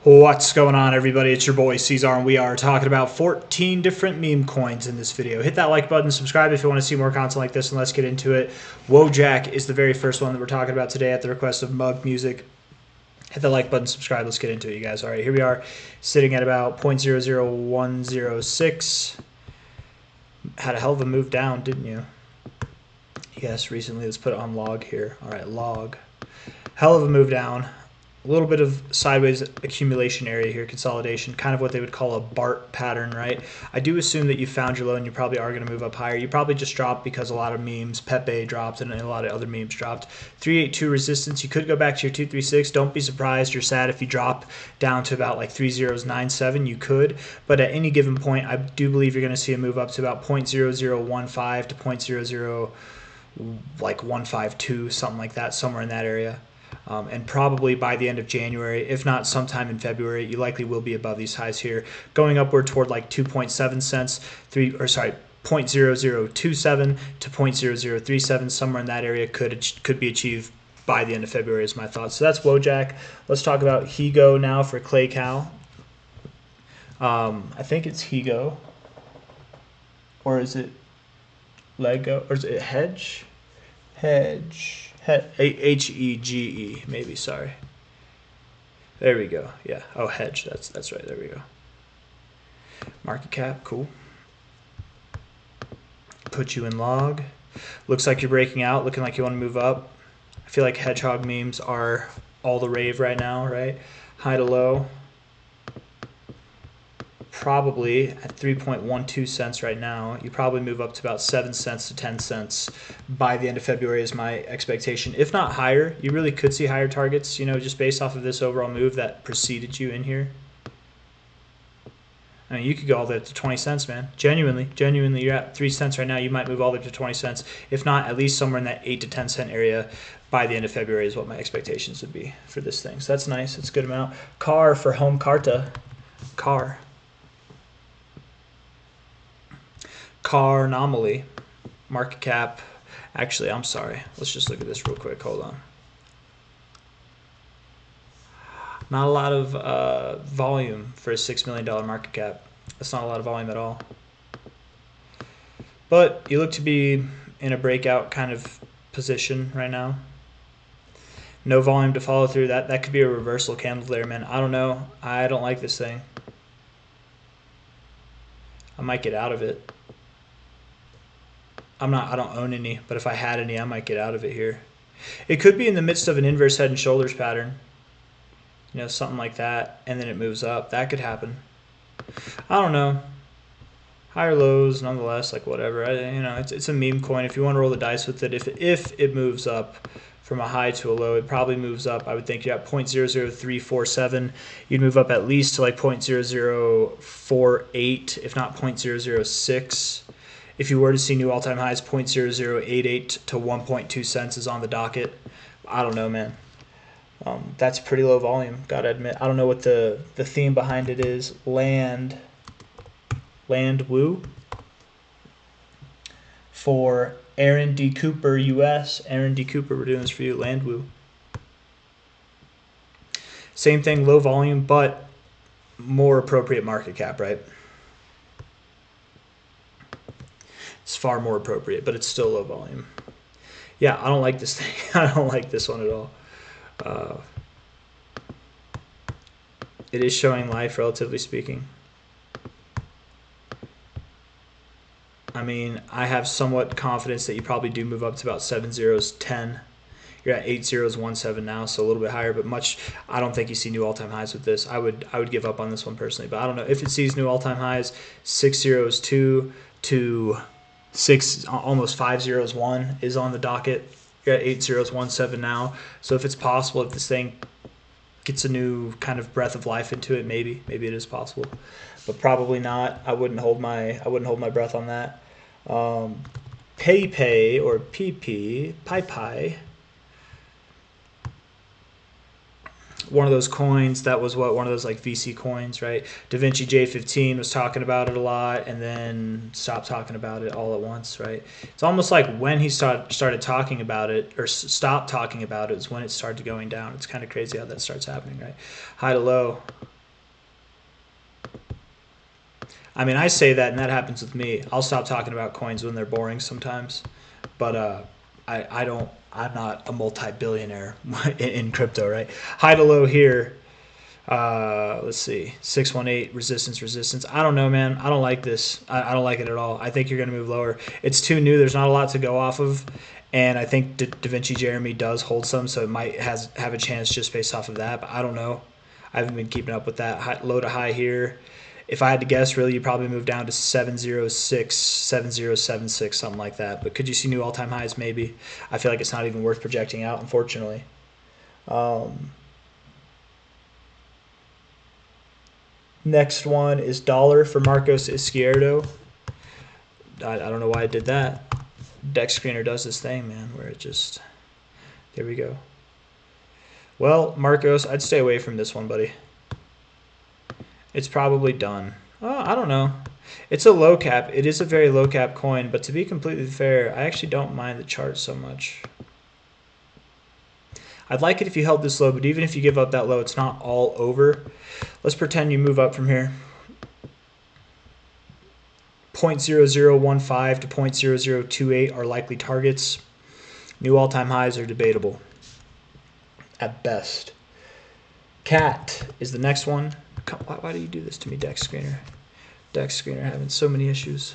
What's going on, everybody? It's your boy C-Zar, and we are talking about 14 different meme coins in this video. Hit that like button, subscribe if you want to see more content like this, and let's get into it. Wojack is the very first one that we're talking about today at the request of Mug Music. Hit the like button, subscribe, let's get into it, you guys. All right, here we are, sitting at about 0.00106. Had a hell of a move down, didn't you? Yes, recently. Let's put it on log here. All right, log. Hell of a move down. A little bit of sideways accumulation area here, consolidation, kind of what they would call a BART pattern, right? I do assume that you found your low and you probably are going to move up higher. You probably just dropped because a lot of memes, Peipei dropped and a lot of other memes dropped. 382 resistance, you could go back to your 236. Don't be surprised or sad if you drop down to about like 3097. You could, but at any given point, I do believe you're going to see a move up to about 0.0015 to 152, something like that, somewhere in that area. And probably by the end of January, if not sometime in February, you likely will be above these highs here, going upward toward like 2.7 cents, 0.0027 to 0.0037, somewhere in that area could be achieved by the end of February is my thought. So that's Wojack. Let's talk about Higo now for Clay Cow. I think it's Higo, or is it Lego, or is it Hedge? H-E-G-E, maybe, sorry. There we go. Yeah. Oh, Hedge. That's right. There we go. Market cap, cool. Put you in log. Looks like you're breaking out, looking like you want to move up. I feel like Hedgehog memes are all the rave right now, right? High to low. Probably at 3.12 cents right now. You probably move up to about 7 cents to 10 cents by the end of February is my expectation. If not higher, you really could see higher targets, you know, just based off of this overall move that preceded you in here. I mean, you could go all the way up to 20 cents, man. Genuinely, you're at 3 cents right now. You might move all the way up to 20 cents. If not, at least somewhere in that 8 to 10 cent area by the end of February is what my expectations would be for this thing. So that's nice. It's a good amount. Car for home Carta. Car anomaly, market cap. Actually, I'm sorry. Let's just look at this real quick. Hold on. Not a lot of volume for a $6 million market cap. That's not a lot of volume at all. But you look to be in a breakout kind of position right now. No volume to follow through. That could be a reversal candle there, man. I don't know. I don't like this thing. I might get out of it. I don't own any, but if I had any, I might get out of it here. It could be in the midst of an inverse head and shoulders pattern. You know, something like that, and then it moves up. That could happen. I don't know. Higher lows, nonetheless, like whatever. You know, it's a meme coin. If you want to roll the dice with it, if it moves up from a high to a low, it probably moves up. I would think you're at 0.00347. You'd move up at least to like 0.0048, if not 0.006. If you were to see new all-time highs, 0.0088 to 1.2 cents is on the docket. I don't know, man. That's pretty low volume, gotta admit. I don't know what the theme behind it is. Landwoo for Aaron D. Cooper, U.S. Aaron D. Cooper, we're doing this for you. Landwoo. Same thing, low volume, but more appropriate market cap, right? It's far more appropriate, but it's still low volume. Yeah, I don't like this thing. I don't like this one at all. It is showing life, relatively speaking. I mean, I have somewhat confidence that you probably do move up to about 7 zeros, 10. You're at 8 zeros, 17 now, so a little bit higher, but much. I don't think you see new all-time highs with this. I would give up on this one personally, but I don't know if it sees new all-time highs. 6 zeros, 2 to 6, almost 5 zeros, 1 is on the docket. You're at 8 zeros, 17 now. So if it's possible, if this thing gets a new kind of breath of life into it, maybe it is possible, but probably not. I wouldn't hold my breath on that. Peipei or Peipei. One of those coins that was one of those like VC coins, right? DaVinci J15 was talking about it a lot and then stopped talking about it all at once, right? It's almost like when he started talking about it or stopped talking about it is when it started going down. It's kind of crazy how that starts happening, right? High to low, I mean, I say that, and that happens with me. I'll stop talking about coins when they're boring sometimes, but I don't. I'm not a multi-billionaire in crypto, right? High to low here. Let's see, 618 resistance. I don't know, man. I don't like this. I don't like it at all. I think you're going to move lower. It's too new. There's not a lot to go off of, and I think Da Vinci Jeremy does hold some, so it might have a chance just based off of that. But I don't know. I haven't been keeping up with that. Low to high here. If I had to guess, really, you probably move down to 706, 7076, something like that. But could you see new all-time highs? Maybe. I feel like it's not even worth projecting out, unfortunately. Next one is dollar for Marcos Izquierdo. I don't know why I did that. Dex Screener does this thing, man, where it just... There we go. Well, Marcos, I'd stay away from this one, buddy. It's probably done. Oh, I don't know. It's a low cap. It is a very low cap coin, but to be completely fair, I actually don't mind the chart so much. I'd like it if you held this low, but even if you give up that low, it's not all over. Let's pretend you move up from here. 0.0015 to 0.0028 are likely targets. New all-time highs are debatable at best. Cat is the next one. Why do you do this to me, Dex Screener? Dex Screener having so many issues.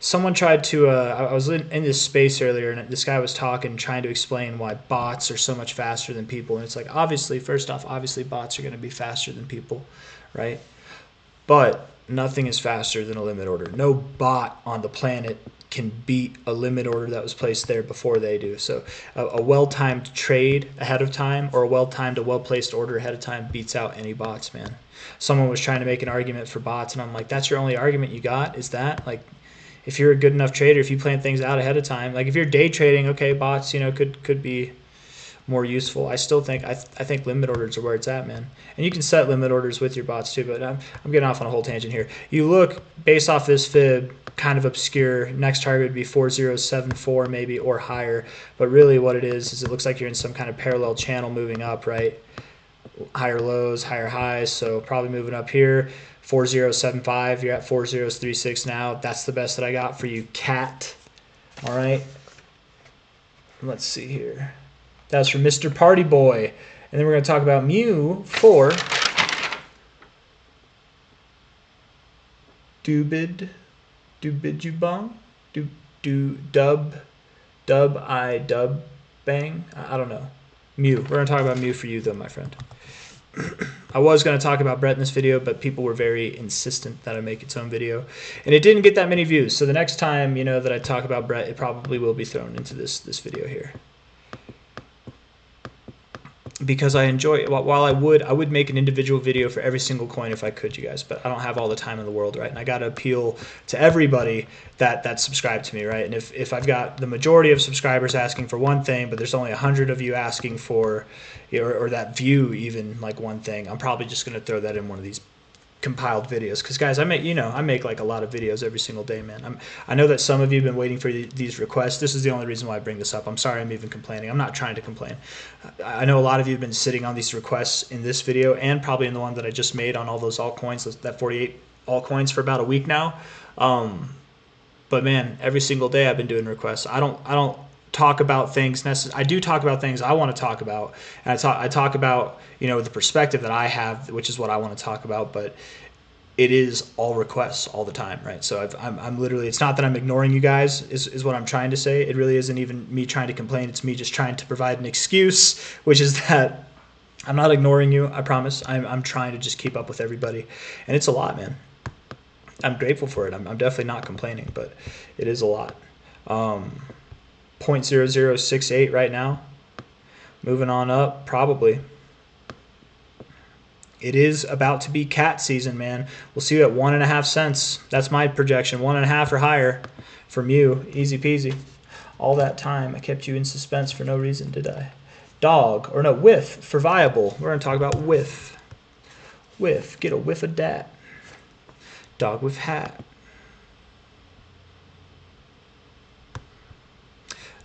Someone tried to, I was in this space earlier, and this guy was talking, trying to explain why bots are so much faster than people. And it's like, obviously, first off, obviously bots are going to be faster than people, right? But nothing is faster than a limit order. No bot on the planet can beat a limit order that was placed there before they do. So a well-timed trade ahead of time, or a well-timed, a well-placed order ahead of time beats out any bots, man. Someone was trying to make an argument for bots, and I'm like, that's your only argument you got? Is that? Like, if you're a good enough trader, if you plan things out ahead of time, like if you're day trading, okay, bots, you know, could be more useful. I still think I think limit orders are where it's at, man. And you can set limit orders with your bots too, but I'm getting off on a whole tangent here. You look based off this fib, kind of obscure. Next target would be 4074 maybe, or higher. But really what it is it looks like you're in some kind of parallel channel moving up, right? Higher lows, higher highs, so probably moving up here. 4075, you're at 4036 now. That's the best that I got for you, Cat. All right. Let's see here. That's from Mr. Party Boy. And then we're going to talk about Mew for Dubidubong? Dub bang? I don't know. Mew. We're going to talk about Mew for you though, my friend. I was going to talk about Brett in this video, but people were very insistent that I make its own video. And it didn't get that many views. So the next time, you know, that I talk about Brett, it probably will be thrown into this video here. Because I enjoy, while I would make an individual video for every single coin if I could, you guys, but I don't have all the time in the world, right? And I got to appeal to everybody that subscribe to me, right? And if I've got the majority of subscribers asking for one thing, but there's only 100 of you asking for, or that view even like one thing, I'm probably just going to throw that in one of these compiled videos. Because guys, I make like a lot of videos every single day, man. I know that some of you have been waiting for these requests. This is the only reason why I bring this up. I'm sorry I'm even complaining. I'm not trying to complain. I know a lot of you have been sitting on these requests in this video, and probably in the one that I just made on all those altcoins, that 48 altcoins, for about a week now. But man, every single day I've been doing requests. I don't talk about things I do talk about things I want to talk about, and I talk about, you know, the perspective that I have, which is what I want to talk about, but it is all requests all the time, right? So I'm literally, it's not that I'm ignoring you guys, is what I'm trying to say. It really isn't even me trying to complain. It's me just trying to provide an excuse, which is that I'm not ignoring you, I promise. I'm trying to just keep up with everybody, and it's a lot, man. I'm grateful for it. I'm definitely not complaining, but it is a lot. 0.0068 right now. Moving on up, probably. It is about to be cat season, man. We'll see you at 1.5 cents. That's my projection. 1.5 or higher from you. Easy peasy. All that time I kept you in suspense for no reason, did I? Dog, or no, Whiff for viable. We're going to talk about Whiff. Whiff, get a whiff of dat. Dog with hat.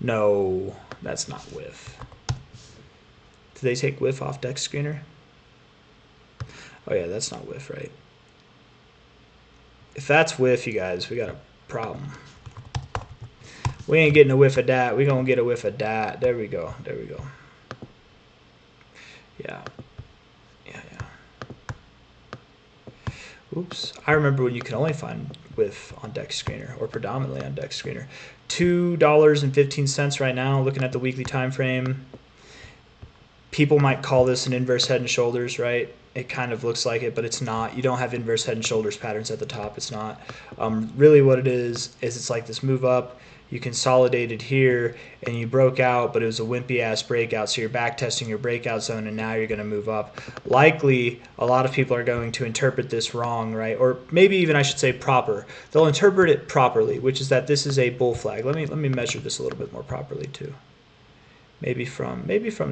No, that's not Whiff. Did they take Whiff off Dex Screener? Oh yeah, that's not Whiff, right? If that's whiff, you guys, we got a problem. We ain't getting a whiff of that. We gonna get a whiff of that. There we go. There we go. Yeah. Oops. I remember when you could only find whiff on Dex Screener, or predominantly on Dex Screener. $2.15 right now, looking at the weekly time frame. People might call this an inverse head and shoulders, right? It kind of looks like it, but it's not. You don't have inverse head and shoulders patterns at the top. It's not. Really what it is it's like this move up. You consolidated here, and you broke out, but it was a wimpy-ass breakout, so you're back testing your breakout zone, and now you're going to move up. Likely, a lot of people are going to interpret this wrong, right? Or maybe even I should say proper. They'll interpret it properly, which is that this is a bull flag. Let me measure this a little bit more properly, too. Maybe from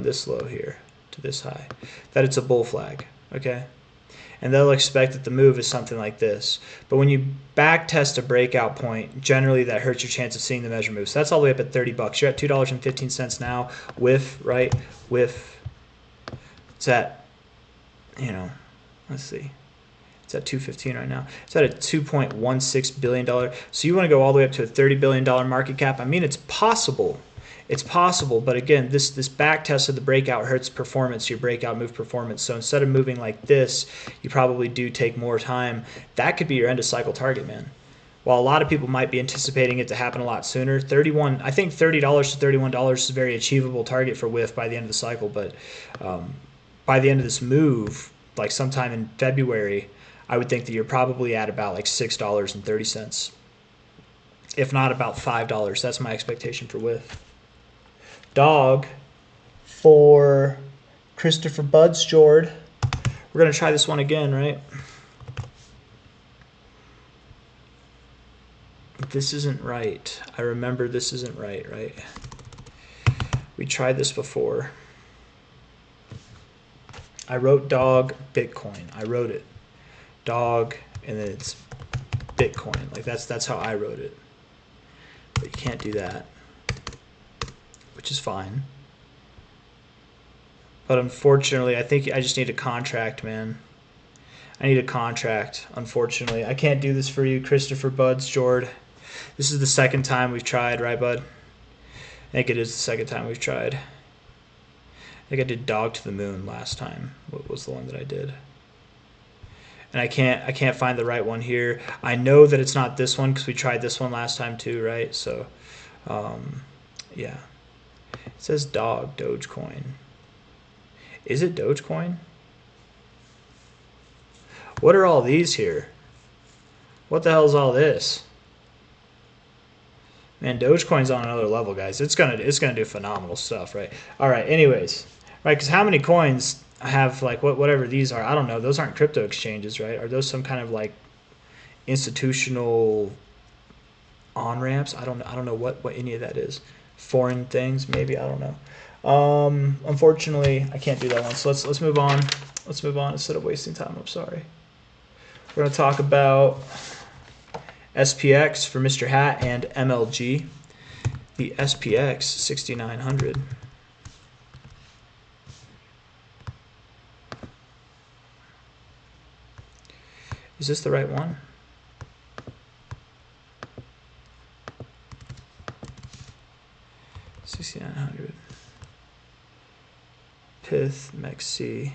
this low here to this high, that it's a bull flag, okay? And they'll expect that the move is something like this. But when you back test a breakout point, generally that hurts your chance of seeing the measure move. So that's all the way up at $30. You're at $2.15 now. Whiff, right? Whiff. It's at, let's see. It's at $2.15 right now. It's at a $2.16 billion. So you want to go all the way up to a $30 billion market cap? I mean, it's possible. It's possible, but again, this back test of the breakout hurts performance, your breakout move performance. So instead of moving like this, you probably do take more time. That could be your end of cycle target, man. While a lot of people might be anticipating it to happen a lot sooner, I think $30 to $31 is a very achievable target for Whiff by the end of the cycle. But by the end of this move, like sometime in February, I would think that you're probably at about like $6.30, if not about $5. That's my expectation for Whiff. Dog for Christopher Buds Jord. We're going to try this one again, right? This isn't right. I remember this isn't right, right? We tried this before. I wrote dog Bitcoin. I wrote it. Dog, and then it's Bitcoin. Like that's how I wrote it. But you can't do that, which is fine. But unfortunately, I think I just need a contract, man. I need a contract, unfortunately. I can't do this for you, Christopher Buds Jord. This is the second time we've tried, right, bud? I think it is the second time we've tried. I think I did dog to the moon last time. What was the one that I did? And I can't find the right one here. I know that it's not this one because we tried this one last time too, right? So, yeah. It says dog, Dogecoin. Is it Dogecoin? What are all these here? What the hell is all this? Man, Dogecoin's on another level, guys. It's gonna do phenomenal stuff, right? All right. Anyways, right? Because how many coins I have? Like whatever these are, I don't know. Those aren't crypto exchanges, right? Are those some kind of like institutional on ramps? I don't know what any of that is. Foreign things, maybe. I don't know. Unfortunately, I can't do that one. So let's move on. Let's move on instead of wasting time. I'm sorry. We're gonna talk about SPX for Mr. Hat and MLG. The SPX 6900. Is this the right one? $6,900. Pith MEXC.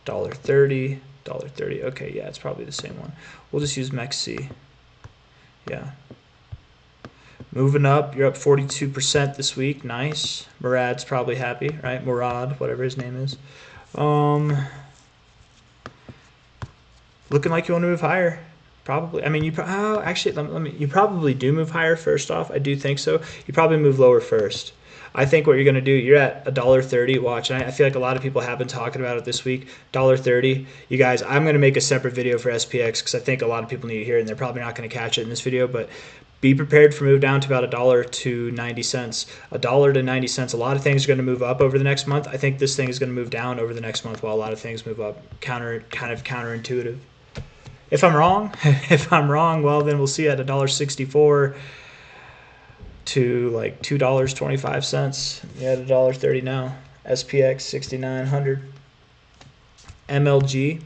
$1.30. $1.30. Okay, yeah, it's probably the same one. We'll just use MEXC. Yeah. Moving up, you're up 42% this week. Nice. Murad's probably happy, right? Murad, whatever his name is. Looking like you want to move higher. Probably. I mean, actually, you probably do move higher first off. I do think so. You probably move lower first. I think what you're going to do, you're at $1.30. Watch, and I feel like a lot of people have been talking about it this week. $1.30. You guys, I'm going to make a separate video for SPX because I think a lot of people need to hear it, and they're probably not going to catch it in this video. But be prepared for move down to about $1 to 90 cents. $1 to 90 cents. A lot of things are going to move up over the next month. I think this thing is going to move down over the next month while a lot of things move up. Kind of counterintuitive. If I'm wrong, well, then we'll see at $1.64 to like $2.25. Yeah, at $1.30 now. SPX 6900. MLG.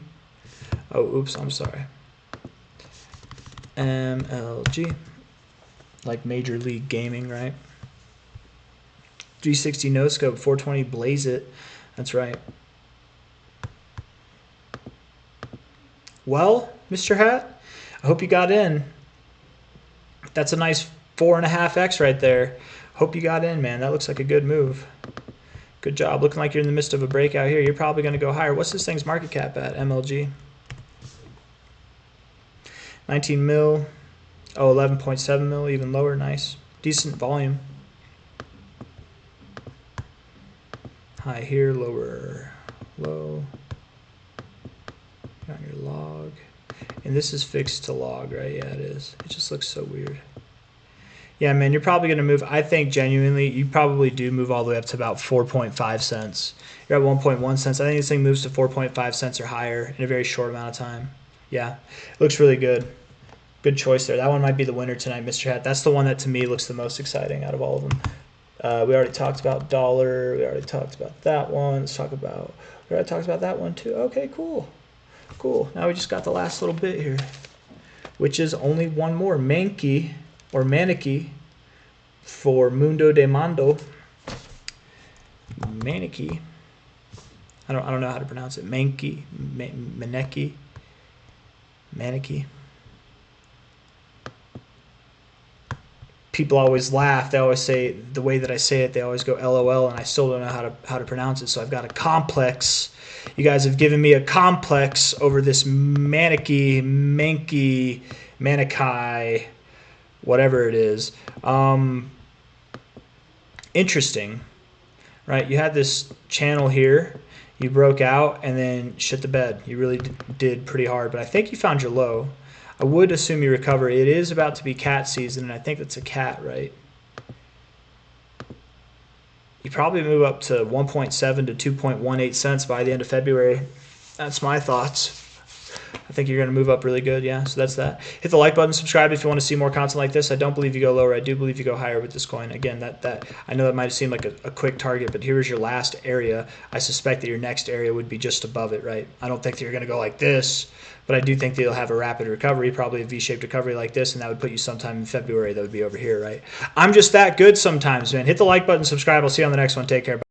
Oh, oops, I'm sorry. MLG. Like Major League Gaming, right? 360 no scope, 420 blaze it. That's right. Well, Mr. Hat, I hope you got in. That's a nice 4.5x right there. Hope you got in, man. That looks like a good move. Good job. Looking like you're in the midst of a breakout here. You're probably going to go higher. What's this thing's market cap at, MLG? 19 mil. Oh, 11.7 mil, even lower. Nice. Decent volume. High here, lower, low. On your log. And this is fixed to log, right? Yeah, it is. It just looks so weird. Yeah, man, you're probably going to move. I think genuinely, you probably do move all the way up to about 4.5 cents. You're at 1.1 cents. I think this thing moves to 4.5 cents or higher in a very short amount of time. Yeah, it looks really good. Good choice there. That one might be the winner tonight, Mr. Hat. That's the one that to me looks the most exciting out of all of them. We already talked about dollar. We already talked about that one. Let's talk about. We already talked about that one too. Okay, cool. Cool. Now we just got the last little bit here, which is only one more. Mankey or Mankey for Mundo de Mando. Mankey. I don't know how to pronounce it. Mankey. Maneki. Mankey. People always laugh. They always say the way that I say it. They always go LOL, and I still don't know how to pronounce it. So I've got a complex. You guys have given me a complex over this Mankey, Manikai, whatever it is. Interesting, right? You had this channel here. You broke out and then shit the bed. You really did pretty hard, but I think you found your low. I would assume you recover. It is about to be cat season, and I think that's a cat, right? You probably move up to 1.7 to 2.18 cents by the end of February. That's my thoughts. I think you're going to move up really good, yeah. So that's that. Hit the like button, subscribe if you want to see more content like this. I don't believe you go lower. I do believe you go higher with this coin. Again, that I know that might seem like a quick target, but here's your last area. I suspect that your next area would be just above it, right? I don't think that you're going to go like this, but I do think that you'll have a rapid recovery, probably a V-shaped recovery like this, and that would put you sometime in February. That would be over here, right? I'm just that good sometimes, man. Hit the like button, subscribe. I'll see you on the next one. Take care. Bye.